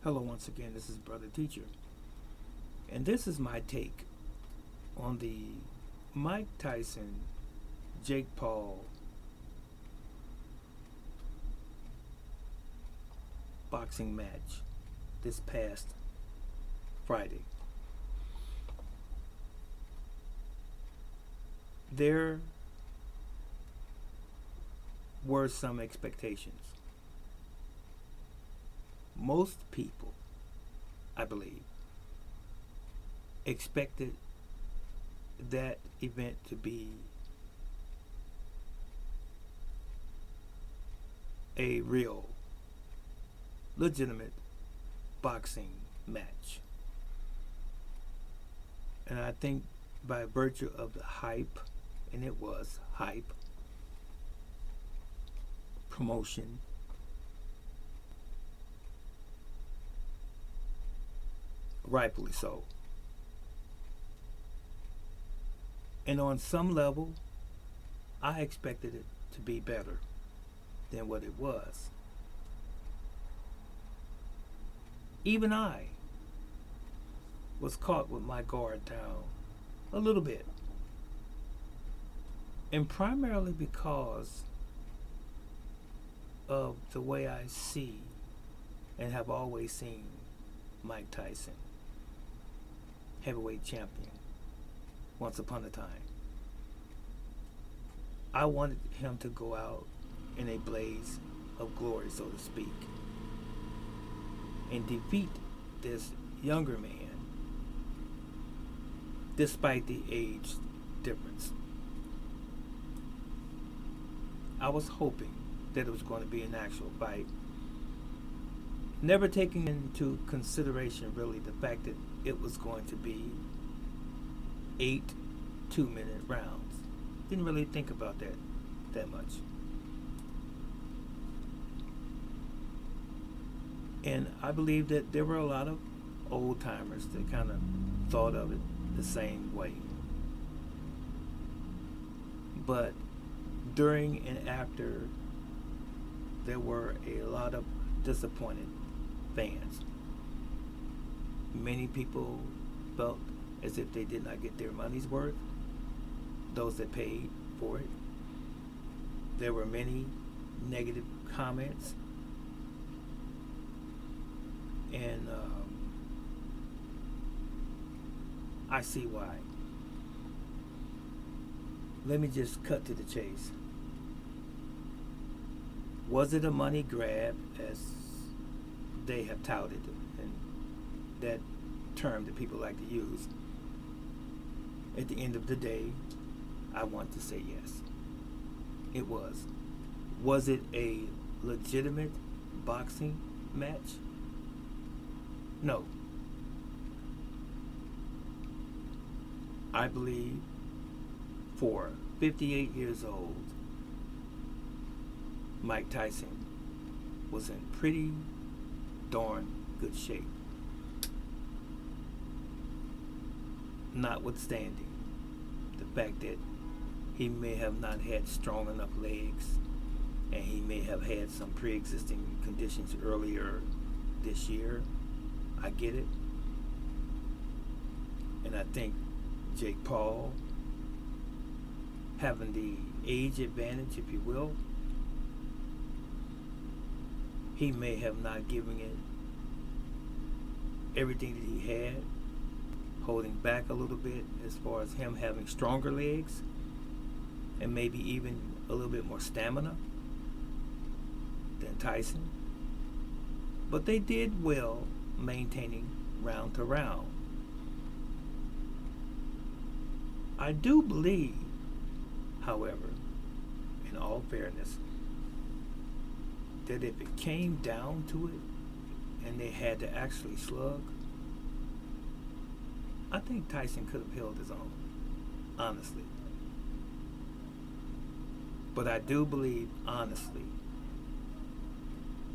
Hello, once again, this is Brother Teacher, and this is my take on the Mike Tyson Jake Paul boxing match this past Friday. There were some expectations. Most people, I believe, expected that event to be a real, legitimate boxing match. And I think by virtue of the hype, and it was hype, promotion, rightfully so. And on some level, I expected it to be better than what it was. Even I was caught with my guard down a little bit. And primarily because of the way I see and have always seen Mike Tyson, heavyweight champion, once upon a time. I wanted him to go out in a blaze of glory, so to speak, and defeat this younger man despite the age difference. I was hoping that it was going to be an actual fight, never taking into consideration really the fact that it was going to be 8 2-minute rounds. Didn't really think about that much. And I believe that there were a lot of old timers that kind of thought of it the same way. But during and after, there were a lot of disappointed fans. Many people felt as if they did not get their money's worth, those that paid for it. There were many negative comments, and I see why. Let me just cut to the chase. Was it a money grab, as they have touted, and that term that people like to use? At the end of the day, I want to say yes. It was. Was it a legitimate boxing match? No. I believe for 58 years old, Mike Tyson was in pretty darn good shape. Notwithstanding the fact that he may have not had strong enough legs, and he may have had some pre-existing conditions earlier this year. I get it. And I think Jake Paul, having the age advantage, if you will, he may have not given it everything that he had, holding back a little bit as far as him having stronger legs and maybe even a little bit more stamina than Tyson. But they did well maintaining round to round. I do believe, however, in all fairness, that if it came down to it and they had to actually slug, I think Tyson could have held his own, honestly. But I do believe, honestly,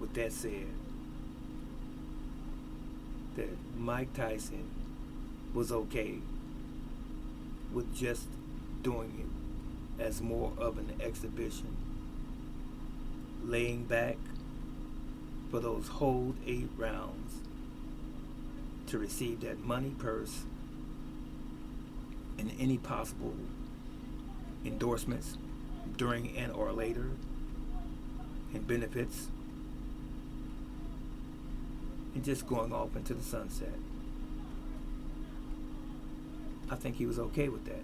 with that said, that Mike Tyson was okay with just doing it as more of an exhibition, laying back for those whole 8 rounds to receive that money, purse, and any possible endorsements during and or later, and benefits, and just going off into the sunset. I think he was okay with that.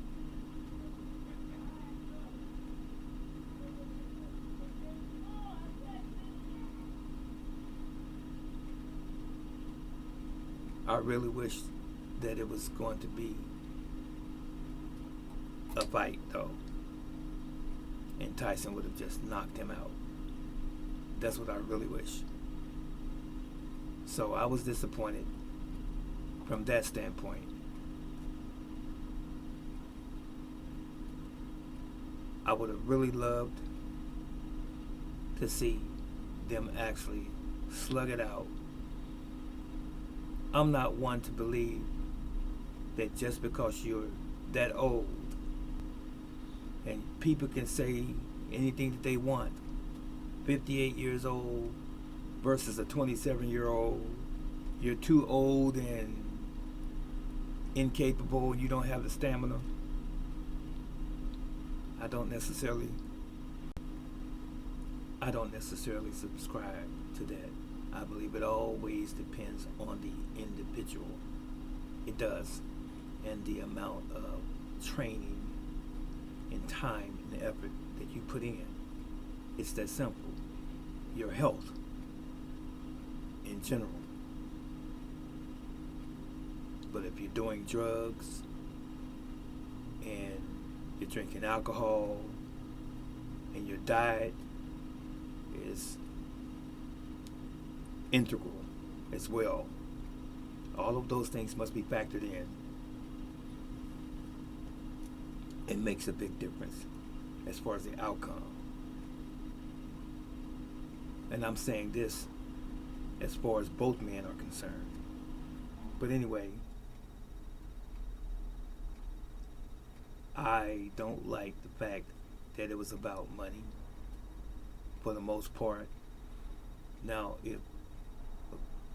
I really wish that it was going to be a fight, though, and Tyson would have just knocked him out. That's what I really wish. So I was disappointed from that standpoint. I would have really loved to see them actually slug it out. I'm not one to believe that just because you're that old and people can say anything that they want, 58 years old versus a 27-year-old, you're too old and incapable and you don't have the stamina. I don't necessarily subscribe to that. I believe it always depends on the individual. It does. And the amount of training and time and effort that you put in. It's that simple. Your health in general. But if you're doing drugs and you're drinking alcohol and your diet is integral as well, all of those things must be factored in. It makes a big difference as far as the outcome. And I'm saying this as far as both men are concerned. But anyway, I don't like the fact that it was about money for the most part. Now, if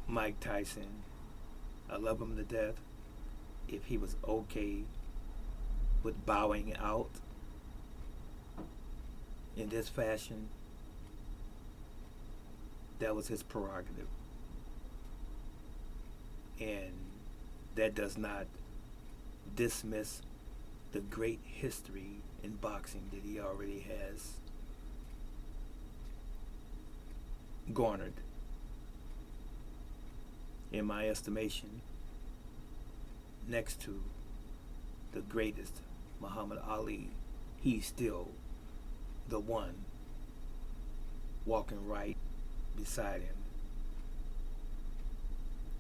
Mike Tyson, I love him to death, if he was okay with bowing out in this fashion, that was his prerogative. And that does not dismiss the great history in boxing that he already has garnered. In my estimation, next to the greatest, Muhammad Ali, he's still the one walking right beside him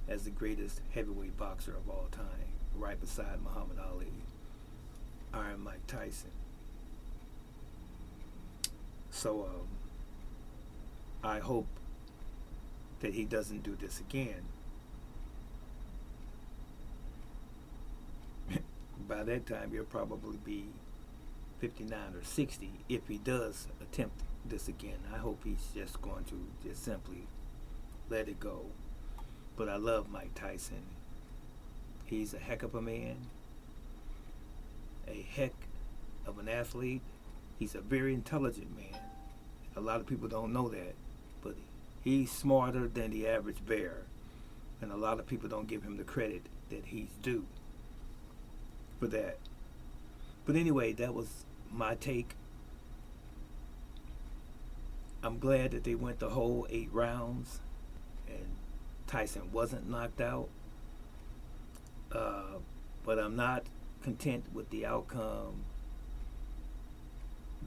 as the greatest heavyweight boxer of all time, right beside Muhammad Ali, Iron Mike Tyson. So I hope that he doesn't do this again. By that time, he'll probably be 59 or 60 if he does attempt this again. I hope he's just going to just simply let it go. But I love Mike Tyson. He's a heck of a man, a heck of an athlete. He's a very intelligent man. A lot of people don't know that, but he's smarter than the average bear, and a lot of people don't give him the credit that he's due for that. But anyway, that was my take. I'm glad that they went the whole 8 rounds and Tyson wasn't knocked out. But I'm not content with the outcome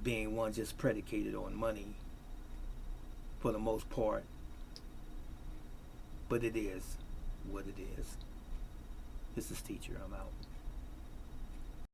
being one just predicated on money for the most part. But it is what it is. This is Teacher. I'm out.